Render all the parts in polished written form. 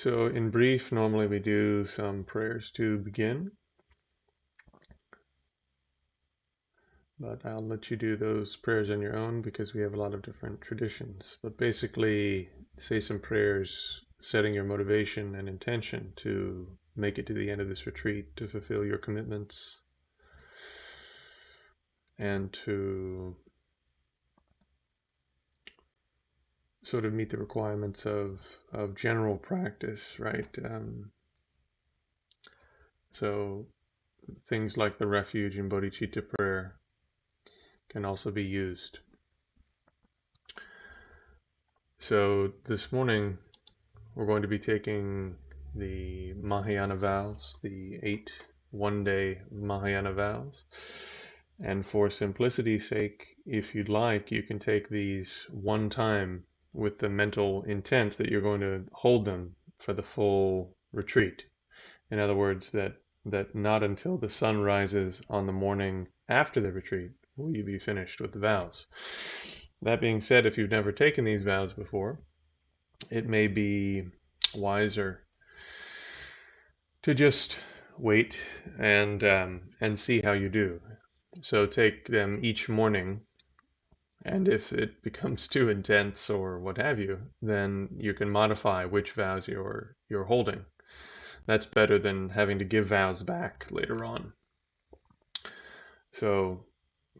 So in brief, normally we do some prayers to begin, but I'll let you do those prayers on your own because we have a lot of different traditions. But basically, say some prayers setting your motivation and intention to make it to the end of this retreat, to fulfill your commitments, and to sort of meet the requirements of general practice, right? So things like the refuge and bodhicitta prayer can also be used. So this morning we're going to be taking the Mahayana vows, the 8 one-day Mahayana vows. And for simplicity's sake, if you'd like, you can take these one time with the mental intent that you're going to hold them for the full retreat. In other words, that not until the sun rises on the morning after the retreat will you be finished with the vows. That being said, if you've never taken these vows before, it may be wiser to just wait and see how you do. So take them each morning, and if it becomes too intense or what have you, then you can modify which vows you're holding. That's better than having to give vows back later on. So,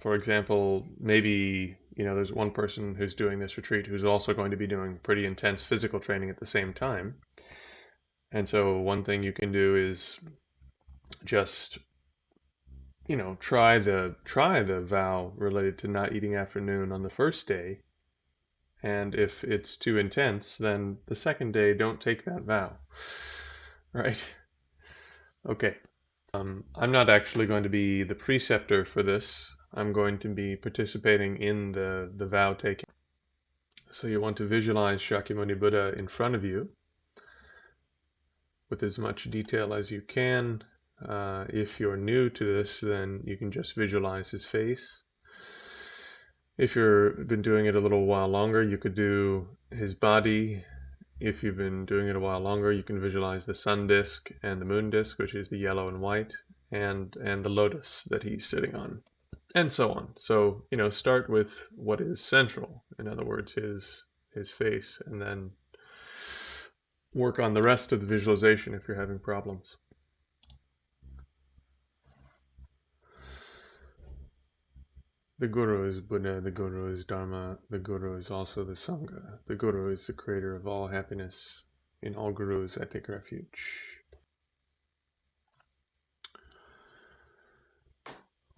for example, maybe there's one person who's doing this retreat who's also going to be doing pretty intense physical training at the same time. And so one thing you can do is just try the vow related to not eating afternoon on the first day, and if it's too intense, then the second day don't take that vow, right? Okay. I'm not actually going to be the preceptor for this. I'm going to be participating in the vow taking. So you want to visualize Shakyamuni Buddha in front of you with as much detail as you can. If you're new to this, then you can just visualize his face. If you've been doing it a little while longer, you could do his body. If you've been doing it a while longer, you can visualize the sun disk and the moon disk, which is the yellow and white, and the lotus that he's sitting on, and so on. So, start with what is central, in other words, his face, and then work on the rest of the visualization if you're having problems. The Guru is Buddha, the Guru is Dharma, the Guru is also the Sangha. The Guru is the creator of all happiness. In all Gurus I take refuge.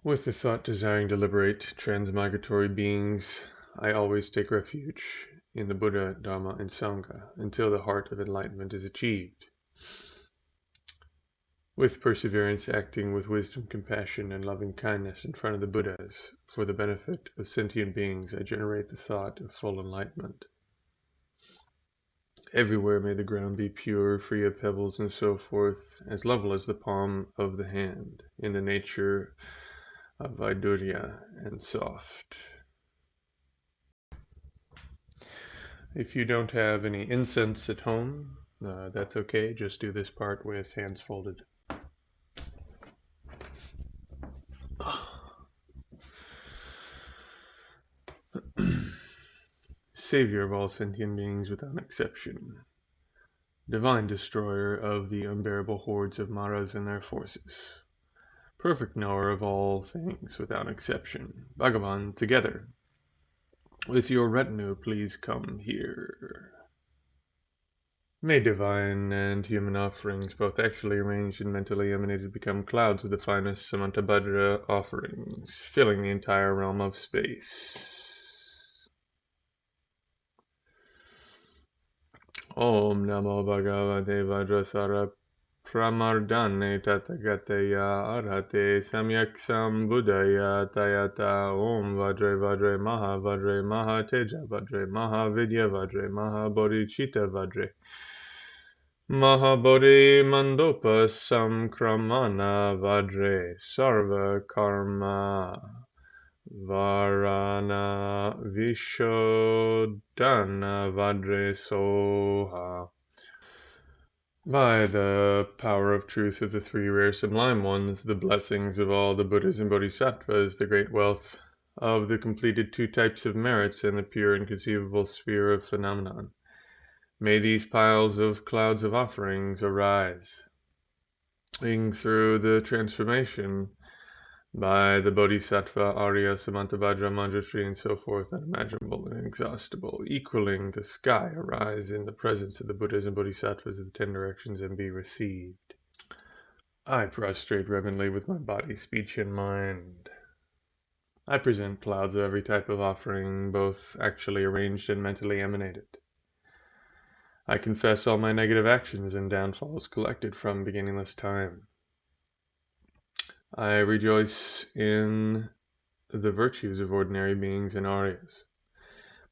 With the thought desiring to liberate transmigratory beings, I always take refuge in the Buddha, Dharma, and Sangha until the heart of enlightenment is achieved. With perseverance, acting with wisdom, compassion, and loving kindness in front of the Buddhas, for the benefit of sentient beings, I generate the thought of full enlightenment. Everywhere may the ground be pure, free of pebbles and so forth, as level as the palm of the hand, in the nature of Vaidurya and soft. If you don't have any incense at home, that's okay. Just do this part with hands folded. Savior of all sentient beings without exception. Divine destroyer of the unbearable hordes of Maras and their forces. Perfect knower of all things without exception. Bhagavan, together with your retinue, please come here. May divine and human offerings, both actually arranged and mentally emanated, become clouds of the finest Samantabhadra offerings, filling the entire realm of space. Om Namo Bhagavate Vajrasara Pramardane Tathagateya Arhate Samyak Sambuddhaya Tayata Om Vajre Vajre Maha Vajre Maha Teja Vajre Maha Vidya Vajre Maha Bodhicitta Vajre Mahabodhi Mandopa Samkramana Vajre Sarva Karma Varana Vishodhana Vajre Soha. By the power of truth of the three rare sublime ones, the blessings of all the Buddhas and Bodhisattvas, the great wealth of the completed two types of merits, and the pure inconceivable sphere of phenomenon, may these piles of clouds of offerings arise, through the transformation by the Bodhisattva, Arya, Samantabhadra, Manjushri, and so forth, unimaginable and inexhaustible, equaling the sky, arise in the presence of the Buddhas and Bodhisattvas of the 10 directions and be received. I prostrate reverently with my body, speech, and mind. I present clouds of every type of offering, both actually arranged and mentally emanated. I confess all my negative actions and downfalls collected from beginningless time. I rejoice in the virtues of ordinary beings and Aryas.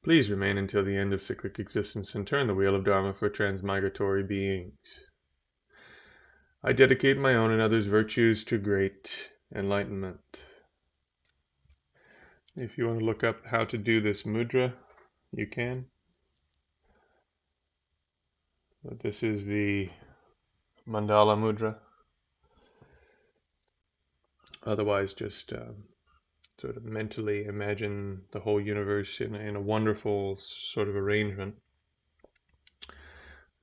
Please remain until the end of cyclic existence and turn the wheel of Dharma for transmigratory beings. I dedicate my own and others' virtues to great enlightenment. If you want to look up how to do this mudra, you can. But this is the mandala mudra. Otherwise, just sort of mentally imagine the whole universe in a wonderful sort of arrangement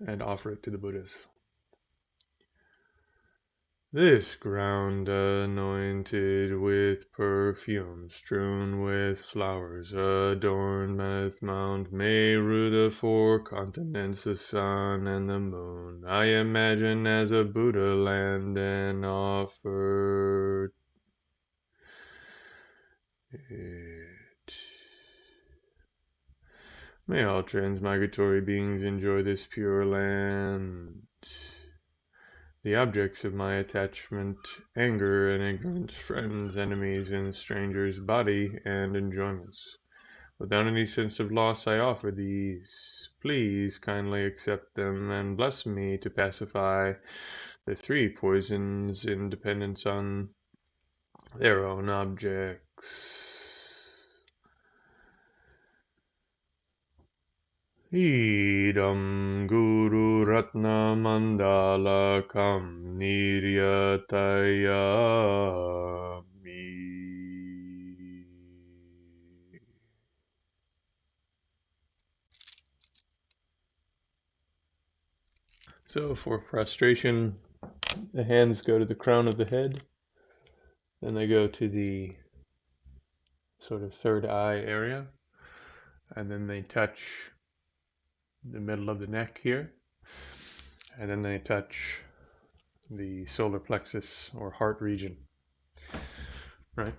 and offer it to the Buddhas. This ground anointed with perfume, strewn with flowers, adorned with Mount Meru, the 4 continents, the sun and the moon, I imagine as a Buddha land and offer it. May all transmigratory beings enjoy this pure land. The objects of my attachment, anger and ignorance, friends, enemies, and strangers, body and enjoyments. Without any sense of loss I offer these. Please kindly accept them and bless me to pacify the 3 poisons in dependence on their own objects. Idam Guru Ratna Mandalakam Niryatayami. So for prostration, the hands go to the crown of the head, then they go to the sort of third eye area, and then they touch the middle of the neck here, and then they touch the solar plexus or heart region, right?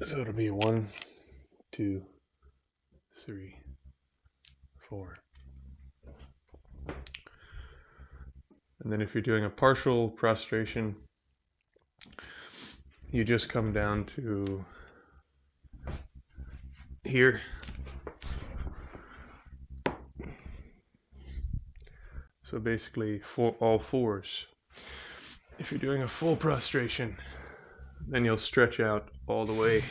So it'll be 1, 2, 3, 4. And then if you're doing a partial prostration, you just come down to here. So basically all 4s. If you're doing a full prostration, then you'll stretch out all the way.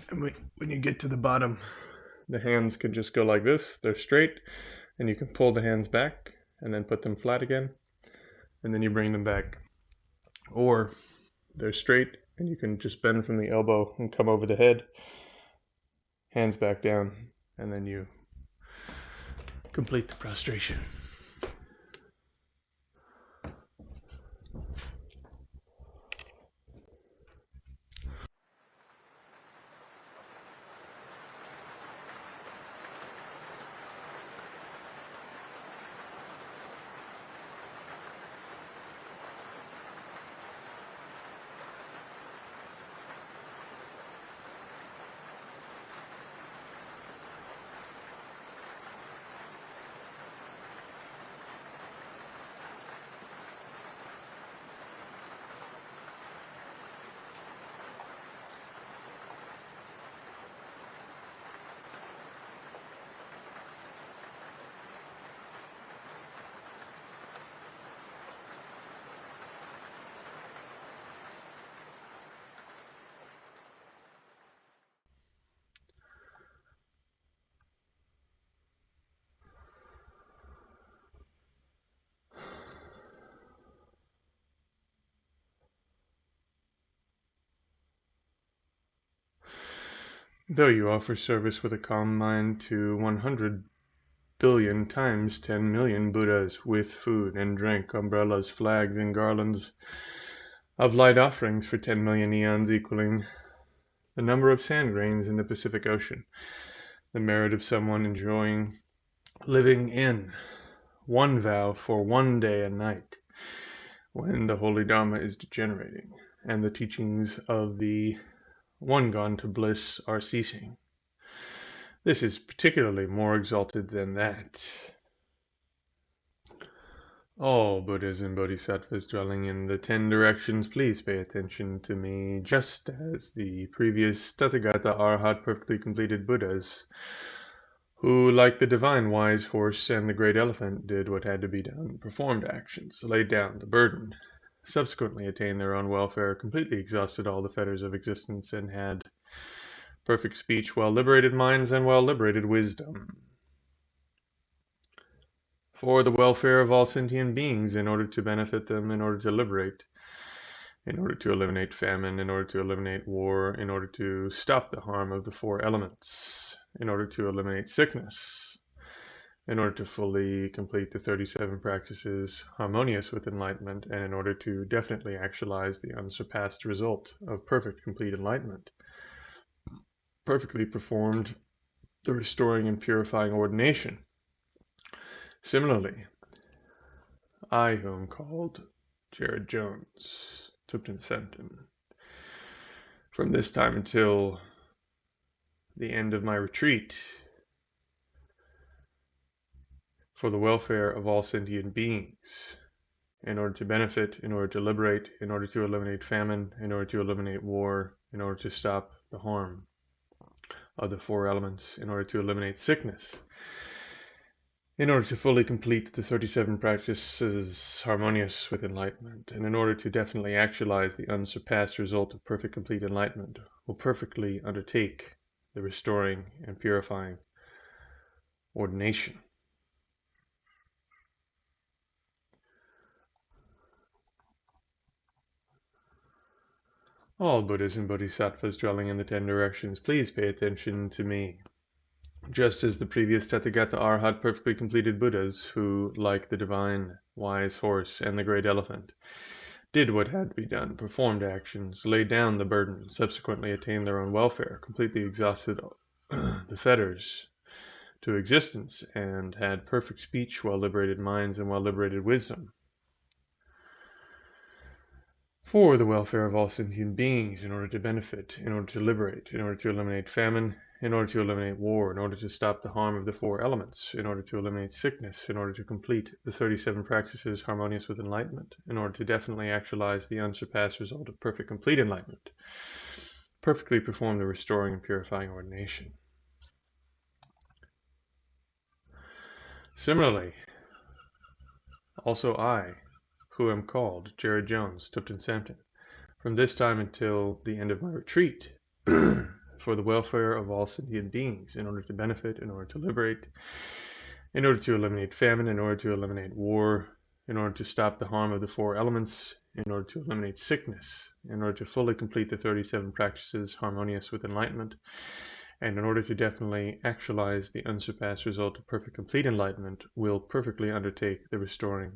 And when you get to the bottom, the hands can just go like this. They're straight, and you can pull the hands back and then put them flat again, and then you bring them back. Or they're straight, and you can just bend from the elbow and come over the head, hands back down, and then you complete the prostration. Though you offer service with a calm mind to 100 billion times 10 million Buddhas with food and drink, umbrellas, flags, and garlands of light offerings for 10 million eons, equaling the number of sand grains in the Pacific Ocean, the merit of someone enjoying living in one vow for one day and night, when the holy Dharma is degenerating, and the teachings of the one gone to bliss are ceasing. This is particularly more exalted than that. All Buddhas and Bodhisattvas dwelling in the 10 directions, please pay attention to me, just as the previous Tathagata Arhat perfectly completed Buddhas, who, like the divine wise horse and the great elephant, did what had to be done, performed actions, laid down the burden, subsequently attained their own welfare, completely exhausted all the fetters of existence, and had perfect speech, well-liberated minds, and well-liberated wisdom, for the welfare of all sentient beings, in order to benefit them, in order to liberate, in order to eliminate famine, in order to eliminate war, in order to stop the harm of the four elements, in order to eliminate sickness, in order to fully complete the 37 practices harmonious with enlightenment, and in order to definitely actualize the unsurpassed result of perfect complete enlightenment, perfectly performed the restoring and purifying ordination. Similarly, I, who am called Jared Jones, Tupten Senton, from this time until the end of my retreat, for the welfare of all sentient beings, in order to benefit, in order to liberate, in order to eliminate famine, in order to eliminate war, in order to stop the harm of the four elements, in order to eliminate sickness, in order to fully complete the 37 practices harmonious with enlightenment, and in order to definitely actualize the unsurpassed result of perfect complete enlightenment, will perfectly undertake the restoring and purifying ordination. All Buddhas and Bodhisattvas dwelling in the 10 directions, please pay attention to me. Just as the previous Tathagata Arhat perfectly completed Buddhas, who, like the divine wise horse and the great elephant, did what had to be done, performed actions, laid down the burden, subsequently attained their own welfare, completely exhausted the fetters to existence, and had perfect speech, well-liberated minds, and well-liberated wisdom, for the welfare of all sentient beings, in order to benefit, in order to liberate, in order to eliminate famine, in order to eliminate war, in order to stop the harm of the four elements, in order to eliminate sickness, in order to complete the 37 practices harmonious with enlightenment, in order to definitely actualize the unsurpassed result of perfect complete enlightenment, perfectly perform the restoring and purifying ordination. Similarly, also I, who am called Jared Jones, Tupten Sampton, from this time until the end of my retreat, for the welfare of all sentient beings, in order to benefit, in order to liberate, in order to eliminate famine, in order to eliminate war, in order to stop the harm of the four elements, in order to eliminate sickness, in order to fully complete the 37 practices harmonious with enlightenment, and in order to definitely actualize the unsurpassed result of perfect complete enlightenment, will perfectly undertake the restoring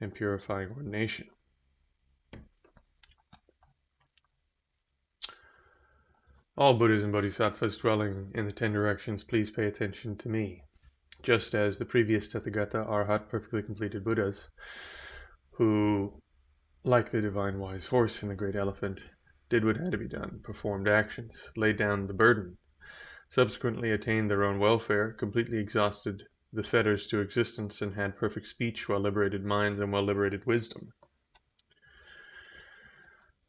and purifying ordination. All Buddhas and Bodhisattvas dwelling in the 10 directions, please pay attention to me. Just as the previous Tathagata Arhat perfectly completed Buddhas, who, like the divine wise horse and the great elephant, did what had to be done, performed actions, laid down the burden, subsequently attained their own welfare, completely exhausted the fetters to existence, and had perfect speech, well-liberated minds, and well-liberated wisdom,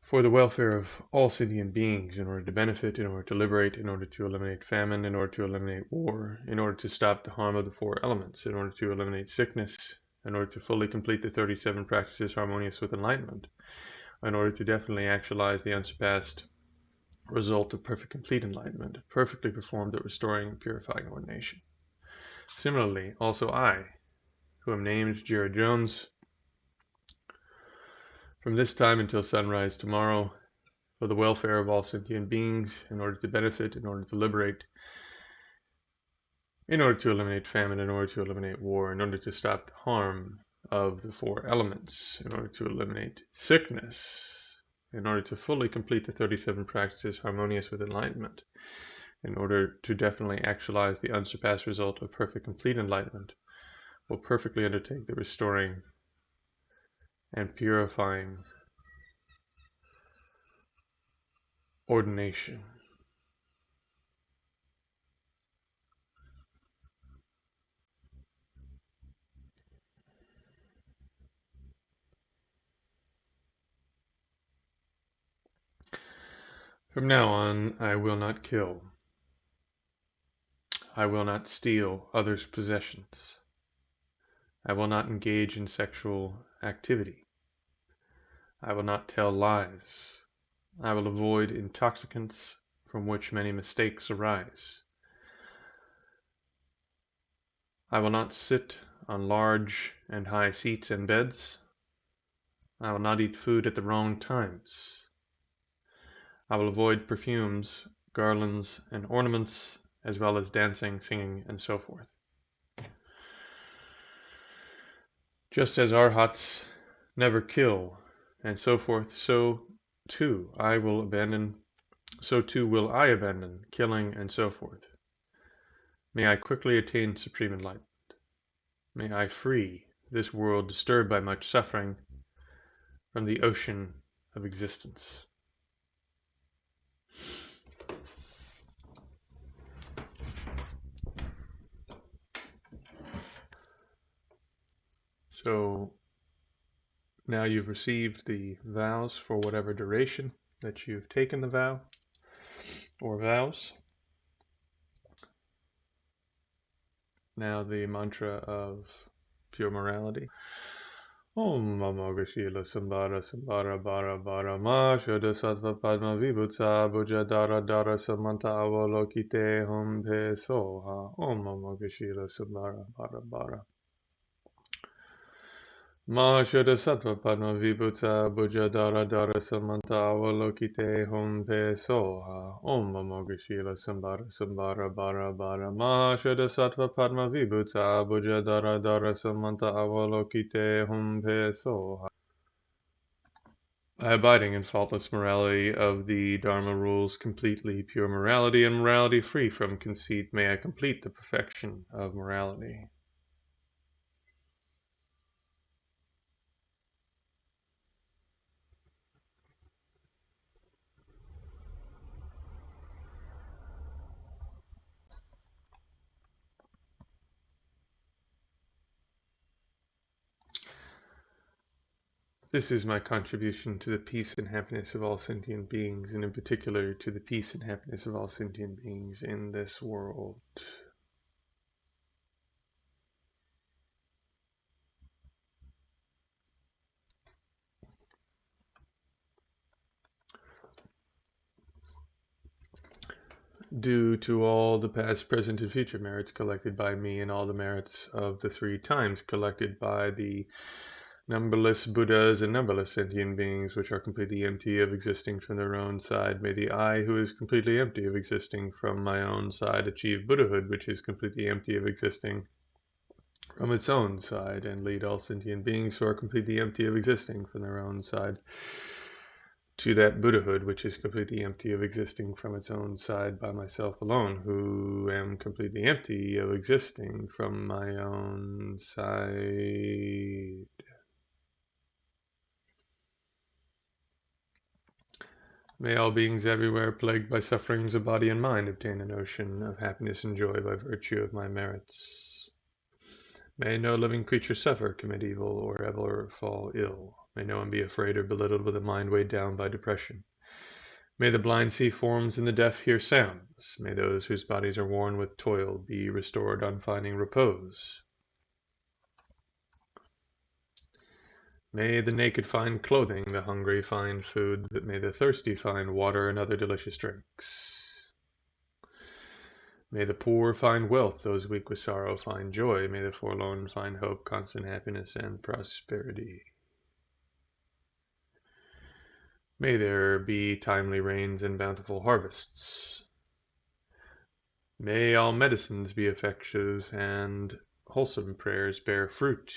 for the welfare of all sentient beings, in order to benefit, in order to liberate, in order to eliminate famine, in order to eliminate war, in order to stop the harm of the four elements, in order to eliminate sickness, in order to fully complete the 37 practices harmonious with enlightenment, in order to definitely actualize the unsurpassed result of perfect complete enlightenment, perfectly performed the restoring and purifying ordination. Similarly, also I, who am named Jared Jones, from this time until sunrise tomorrow, for the welfare of all sentient beings, in order to benefit, in order to liberate, in order to eliminate famine, in order to eliminate war, in order to stop the harm of the four elements, in order to eliminate sickness, in order to fully complete the 37 practices harmonious with enlightenment, in order to definitely actualize the unsurpassed result of perfect complete enlightenment, will perfectly undertake the restoring and purifying ordination. From now on, I will not kill. I will not steal others' possessions. I will not engage in sexual activity. I will not tell lies. I will avoid intoxicants from which many mistakes arise. I will not sit on large and high seats and beds. I will not eat food at the wrong times. I will avoid perfumes, garlands, and ornaments, as well as dancing, singing, and so forth. Just as arhats never kill, and so forth, so too will I abandon killing and so forth. May I quickly attain supreme enlightenment. May I free this world disturbed by much suffering from the ocean of existence. So now you've received the vows for whatever duration that you've taken the vow or vows. Now the mantra of pure morality. Om Mamogashila Sambara Sambara Bara Bara Ma Shuddha Sattva Padma Vibhutsa Bhuja Dara Dara Samanta Avalokite Hum Pe Soha. Om Mamogashila Sambara Bara Bara Ma Shuddha Sattva Padma Vibhutsa Bhuja Dara Dara Samanta Avalokite Hum Pe Soha. Om Mamogashila Sambara Sambara Bara Bara Ma Shuddha Sattva Padma Vibhutsa Bhuja Dara Dara Samanta Avalokite Hum Pe Soha. By abiding in faultless morality of the Dharma rules, completely pure morality, and morality free from conceit, may I complete the perfection of morality. This is my contribution to the peace and happiness of all sentient beings, and in particular to the peace and happiness of all sentient beings in this world. Due to all the past, present, and future merits collected by me, and all the merits of the 3 times collected by the numberless Buddhas and numberless sentient beings which are completely empty of existing from their own side, may the I, who is completely empty of existing from my own side, achieve Buddhahood, which is completely empty of existing from its own side, and lead all sentient beings who are completely empty of existing from their own side to that Buddhahood, which is completely empty of existing from its own side by myself alone, who am completely empty of existing from my own side. May all beings everywhere, plagued by sufferings of body and mind, obtain an ocean of happiness and joy by virtue of my merits. May no living creature suffer, commit evil, or ever fall ill. May no one be afraid or belittled with a mind weighed down by depression. May the blind see forms and the deaf hear sounds. May those whose bodies are worn with toil be restored on finding repose. May the naked find clothing, the hungry find food, may the thirsty find water and other delicious drinks. May the poor find wealth, those weak with sorrow find joy. May the forlorn find hope, constant happiness, and prosperity. May there be timely rains and bountiful harvests. May all medicines be effective and wholesome prayers bear fruit.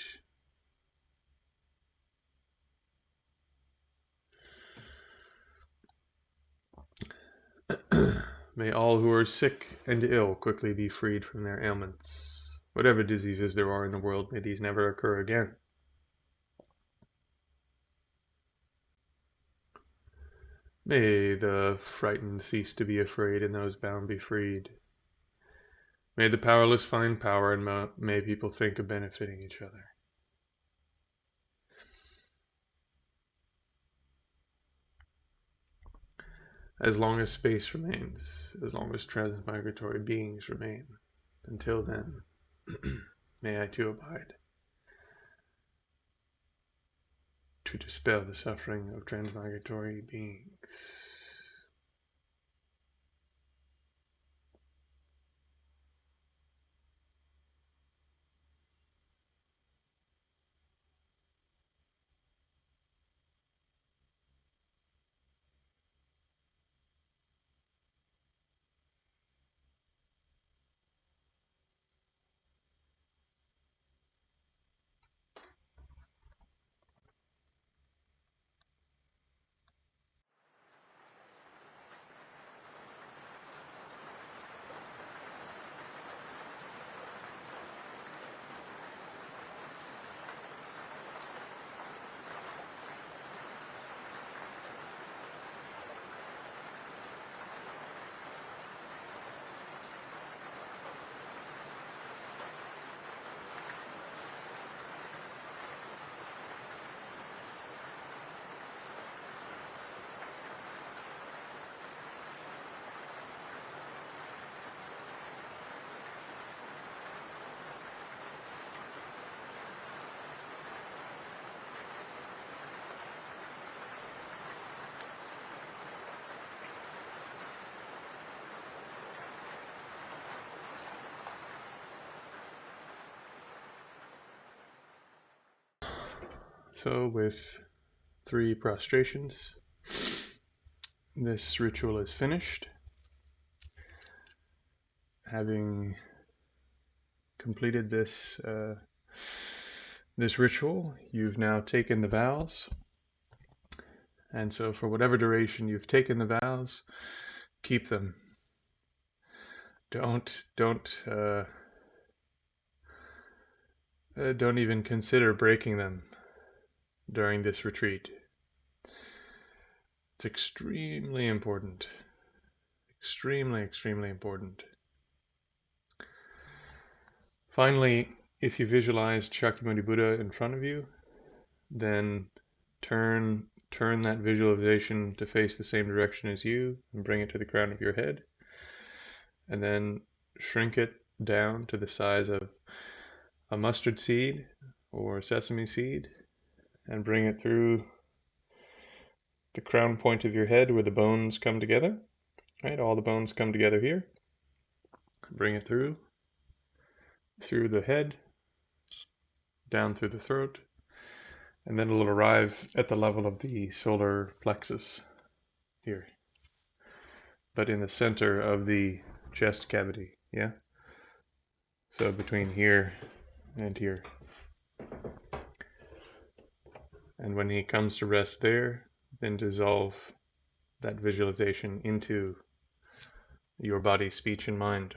May all who are sick and ill quickly be freed from their ailments. Whatever diseases there are in the world, may these never occur again. May the frightened cease to be afraid and those bound be freed. May the powerless find power and may people think of benefiting each other. As long as space remains, as long as transmigratory beings remain, until then, may I too abide, to dispel the suffering of transmigratory beings. So with 3 prostrations, this ritual is finished. Having completed this ritual, you've now taken the vows. And so for whatever duration you've taken the vows, keep them. Don't even consider breaking them during this retreat. It's extremely important. Extremely important. Finally, if you visualize Shakyamuni Buddha in front of you, then turn that visualization to face the same direction as you and bring it to the crown of your head. And then shrink it down to the size of a mustard seed or sesame seed and bring it through the crown point of your head where the bones come together. Right, all the bones come together here. Bring it through the head, down through the throat, and then it'll arrive at the level of the solar plexus here, but in the center of the chest cavity, yeah? So between here and here. And when he comes to rest there, then dissolve that visualization into your body, speech, and mind.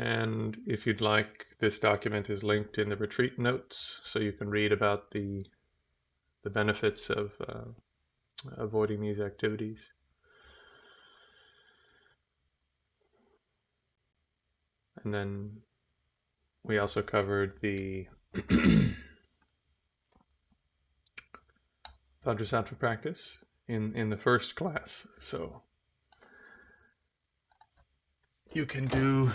And if you'd like, this document is linked in the retreat notes, so you can read about the benefits of avoiding these activities. And then we also covered the bodhicitta practice in the first class. So you can do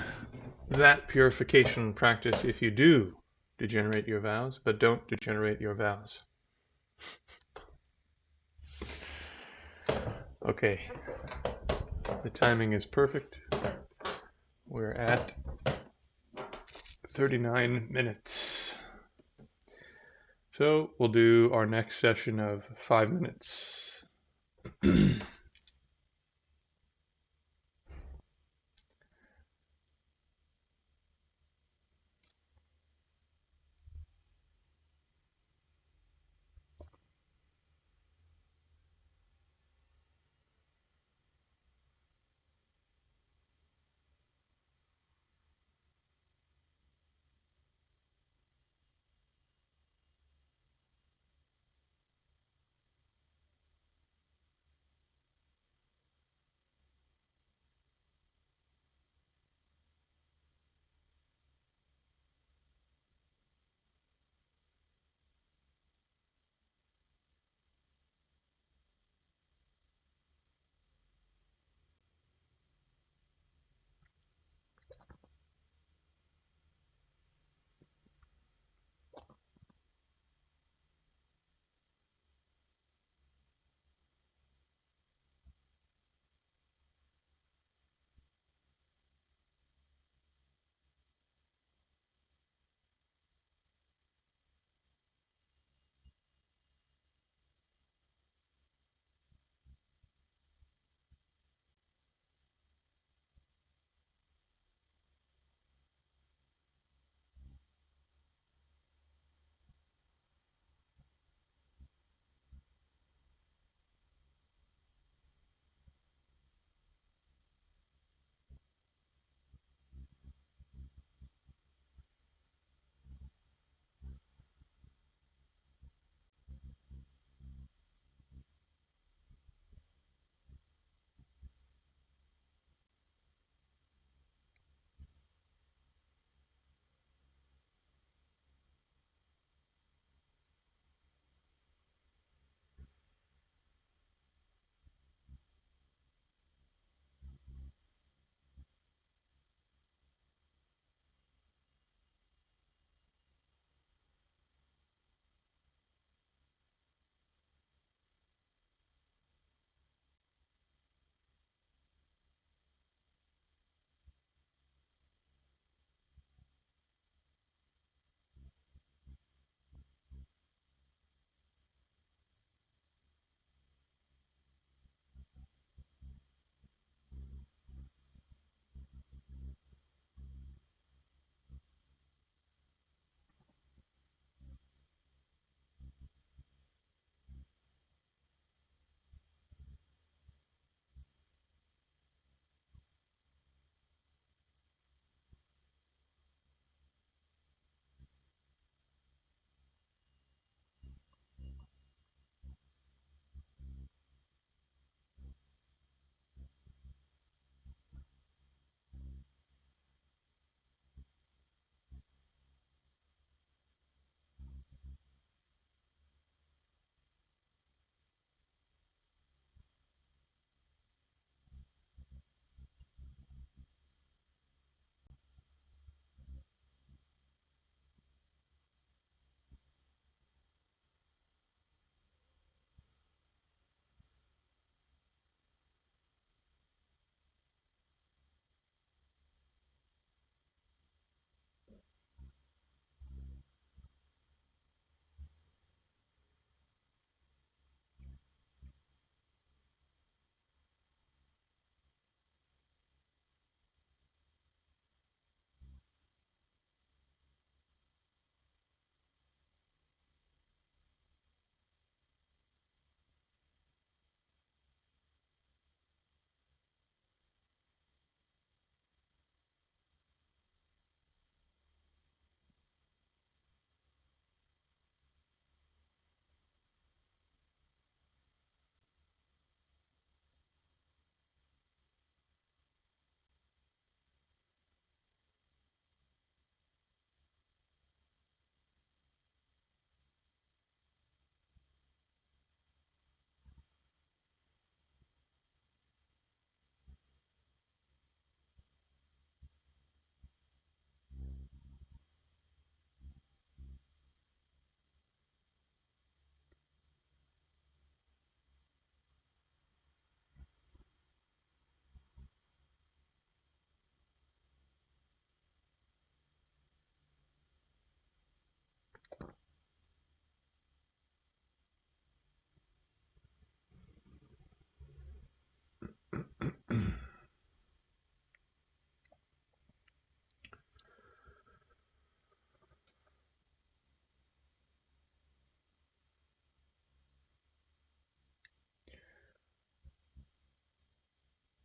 that purification practice if you do degenerate your vows, but don't degenerate your vows. Okay, the timing is perfect. We're at 39 minutes. So we'll do our next session of 5 minutes.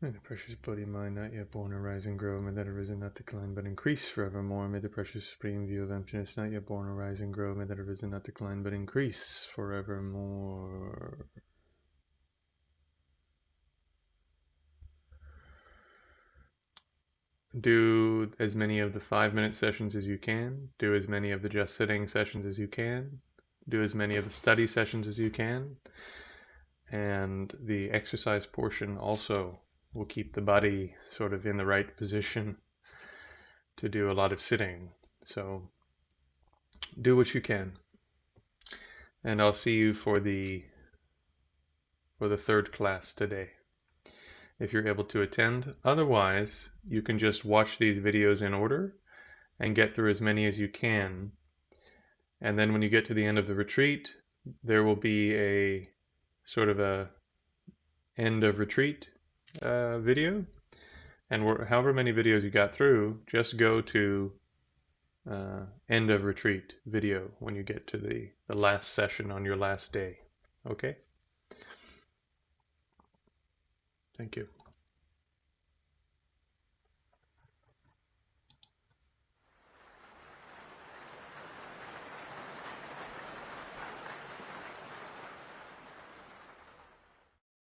May the precious body mind not yet born arise and grow, may that arisen not decline but increase forevermore. May the precious supreme view of emptiness not yet born arise and grow, may that arisen not decline but increase forevermore. Do as many of the 5-minute sessions as you can. Do as many of the just sitting sessions as you can. Do as many of the study sessions as you can. And the exercise portion also will keep the body sort of in the right position to do a lot of sitting. So do what you can. And I'll see you for the third class today, if you're able to attend. Otherwise, you can just watch these videos in order and get through as many as you can. And then when you get to the end of the retreat, there will be a sort of a end of retreat video. And however many videos you got through, just go to end of retreat video when you get to the last session on your last day. Okay? Thank you.